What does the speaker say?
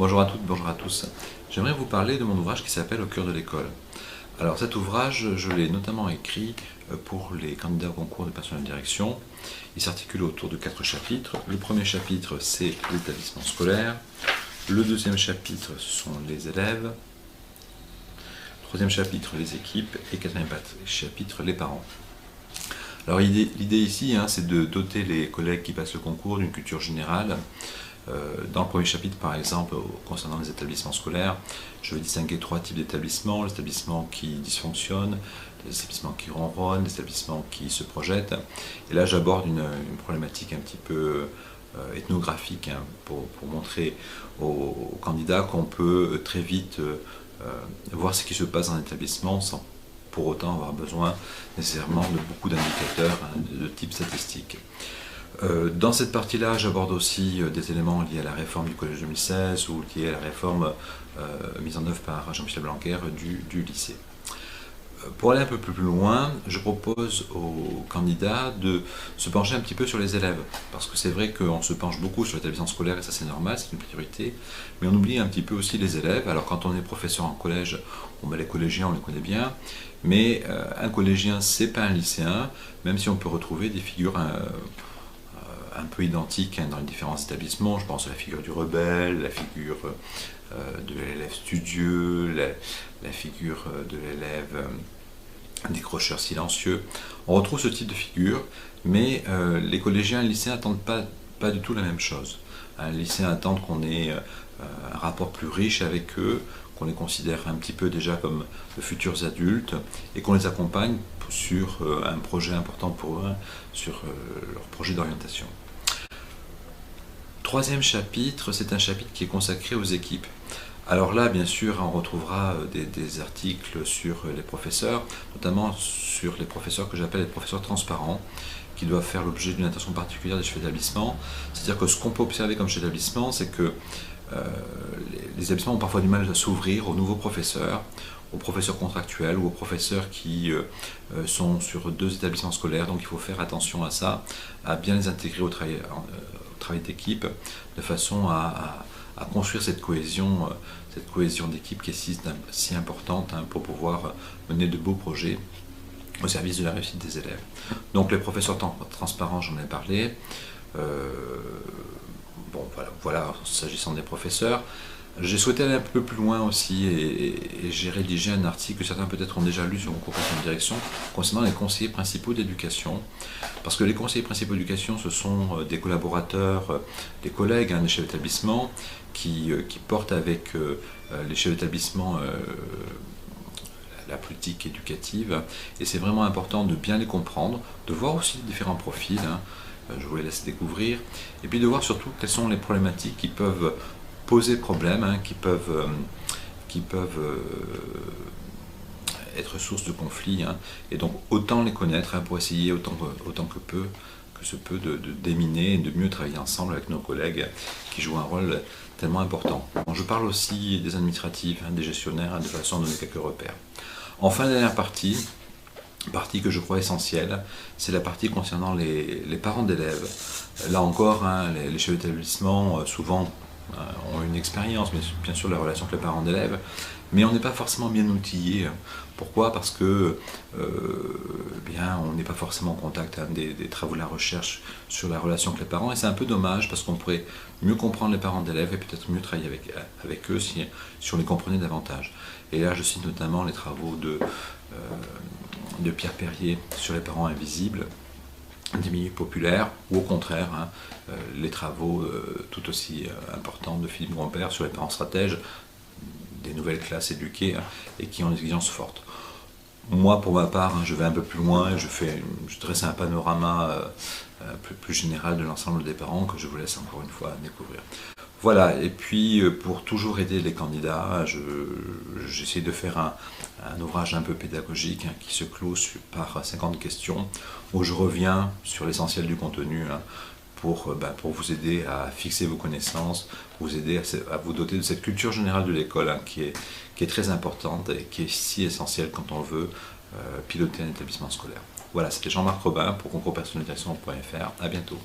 Bonjour à toutes, bonjour à tous. J'aimerais vous parler de mon ouvrage qui s'appelle Au cœur de l'école. Alors cet ouvrage, je l'ai notamment écrit pour les candidats au concours de personnel de direction. Il s'articule autour de 4 chapitres. Le premier chapitre, c'est l'établissement scolaire. Le deuxième chapitre, ce sont les élèves. Troisième chapitre, les équipes. Et quatrième chapitre, les parents. Alors l'idée ici, c'est de doter les collègues qui passent le concours d'une culture générale. Dans le premier chapitre, par exemple, concernant les établissements scolaires, je vais distinguer 3 types d'établissements: les établissements qui dysfonctionnent, les établissements qui ronronnent, les établissements qui se projettent. Et là, j'aborde une problématique un petit peu ethnographique, pour montrer aux candidats qu'on peut très vite voir ce qui se passe dans un établissement sans pour autant avoir besoin nécessairement de beaucoup d'indicateurs de type statistique. Dans cette partie-là, j'aborde aussi des éléments liés à la réforme du Collège 2016 ou liés à la réforme mise en œuvre par Jean-Michel Blanquer du lycée. Pour aller un peu plus loin, je propose aux candidats de se pencher un petit peu sur les élèves. Parce que c'est vrai qu'on se penche beaucoup sur l'établissement scolaire, et ça c'est normal, c'est une priorité, mais on oublie un petit peu aussi les élèves. Alors quand on est professeur en collège, les collégiens on les connaît bien, mais un collégien c'est pas un lycéen, même si on peut retrouver des figures un peu identiques dans les différents établissements. Je pense à la figure du rebelle, la figure de l'élève studieux, la figure de l'élève décrocheur silencieux. On retrouve ce type de figure, mais les collégiens et les lycéens n'attendent pas du tout la même chose. Les lycéens attendent qu'on ait un rapport plus riche avec eux, qu'on les considère un petit peu déjà comme de futurs adultes et qu'on les accompagne sur un projet important pour eux, sur leur projet d'orientation. Troisième chapitre, c'est un chapitre qui est consacré aux équipes. Alors là, bien sûr, on retrouvera des articles sur les professeurs, notamment sur les professeurs que j'appelle les professeurs transparents, qui doivent faire l'objet d'une attention particulière des chefs d'établissement. C'est-à-dire que ce qu'on peut observer comme chef d'établissement, c'est que les établissements ont parfois du mal à s'ouvrir aux nouveaux professeurs, aux professeurs contractuels ou aux professeurs qui sont sur 2 établissements scolaires. Donc il faut faire attention à ça, à bien les intégrer au travail d'équipe, de façon à construire cette cohésion d'équipe qui est si importante pour pouvoir mener de beaux projets au service de la réussite des élèves. Donc les professeurs transparents, j'en ai parlé. Voilà, s'agissant des professeurs. J'ai souhaité aller un peu plus loin aussi et j'ai rédigé un article que certains peut-être ont déjà lu sur mon cours de direction concernant les conseillers principaux d'éducation. Parce que les conseillers principaux d'éducation, ce sont des collaborateurs, des collègues, des chefs d'établissement qui portent avec les chefs d'établissement la politique éducative. Et c'est vraiment important de bien les comprendre, de voir aussi les différents profils. Je vous les laisse découvrir. Et puis de voir surtout quelles sont les problématiques qui peuvent poser problème, qui peuvent être source de conflits. Et donc autant les connaître pour essayer autant que se peut de déminer et de mieux travailler ensemble avec nos collègues qui jouent un rôle tellement important. Bon, je parle aussi des administratifs, des gestionnaires, de façon à donner quelques repères. Enfin, la dernière partie que je crois essentielle, c'est la partie concernant les parents d'élèves. Là encore, les chefs d'établissement souvent ont une expérience, mais bien sûr la relation avec les parents d'élèves, mais on n'est pas forcément bien outillé. Pourquoi? Parce que on n'est pas forcément en contact des travaux de la recherche sur la relation avec les parents, et c'est un peu dommage parce qu'on pourrait mieux comprendre les parents d'élèves et peut-être mieux travailler avec eux si on les comprenait davantage. Et là, je cite notamment les travaux de Pierre Perrier sur les parents invisibles des milieux populaires, ou au contraire, les travaux tout aussi importants de Philippe Grandpère sur les parents stratèges des nouvelles classes éduquées et qui ont des exigences fortes. Moi, pour ma part, je vais un peu plus loin, je dresse un panorama plus général de l'ensemble des parents que je vous laisse encore une fois découvrir. Voilà, et puis pour toujours aider les candidats, j'essaie de faire un ouvrage un peu pédagogique qui se clôt par 50 questions, où je reviens sur l'essentiel du contenu pour vous aider à fixer vos connaissances, vous aider à vous doter de cette culture générale de l'école qui est très importante et qui est si essentielle quand on veut piloter un établissement scolaire. Voilà, c'était Jean-Marc Robin pour concourspersonnalisation.fr. À bientôt.